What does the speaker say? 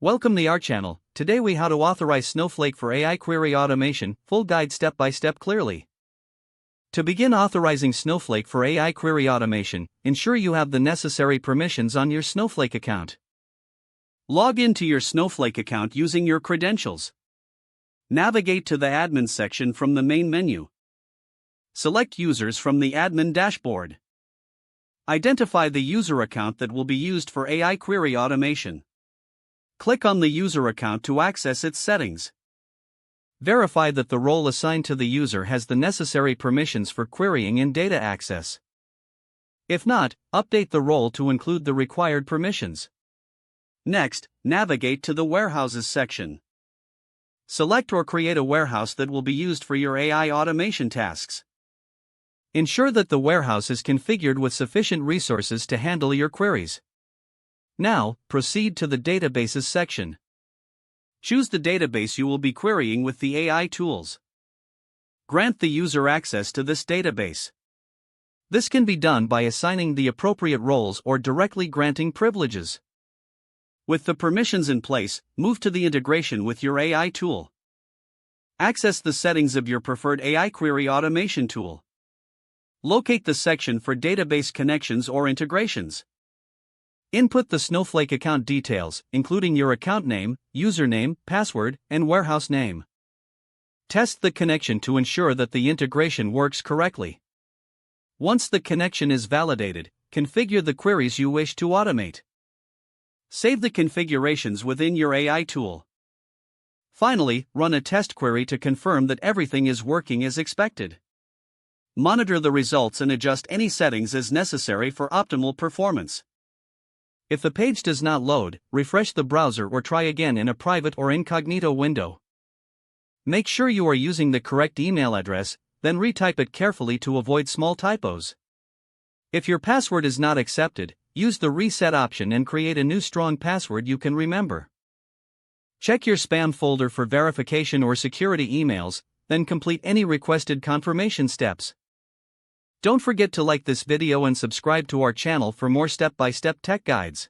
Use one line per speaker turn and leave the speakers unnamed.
Welcome to our channel. Today we how to authorize Snowflake for AI query automation, full guide step by step clearly. To begin authorizing Snowflake for AI query automation, ensure you have the necessary permissions on your Snowflake account. Log into your Snowflake account using your credentials. Navigate to the admin section from the main menu. Select users from the admin dashboard. Identify the user account that will be used for AI query automation. Click on the user account to access its settings. Verify that the role assigned to the user has the necessary permissions for querying and data access. If not, update the role to include the required permissions. Next, navigate to the Warehouses section. Select or create a warehouse that will be used for your AI automation tasks. Ensure that the warehouse is configured with sufficient resources to handle your queries. Now, proceed to the Databases section. Choose the database you will be querying with the AI tools. Grant the user access to this database. This can be done by assigning the appropriate roles or directly granting privileges. With the permissions in place, move to the integration with your AI tool. Access the settings of your preferred AI query automation tool. Locate the section for database connections or integrations. Input the Snowflake account details, including your account name, username, password, and warehouse name. Test the connection to ensure that the integration works correctly. Once the connection is validated, configure the queries you wish to automate. Save the configurations within your AI tool. Finally, run a test query to confirm that everything is working as expected. Monitor the results and adjust any settings as necessary for optimal performance. If the page does not load, refresh the browser or try again in a private or incognito window. Make sure you are using the correct email address, then retype it carefully to avoid small typos. If your password is not accepted, use the reset option and create a new strong password you can remember. Check your spam folder for verification or security emails, then complete any requested confirmation steps. Don't forget to like this video and subscribe to our channel for more step-by-step tech guides.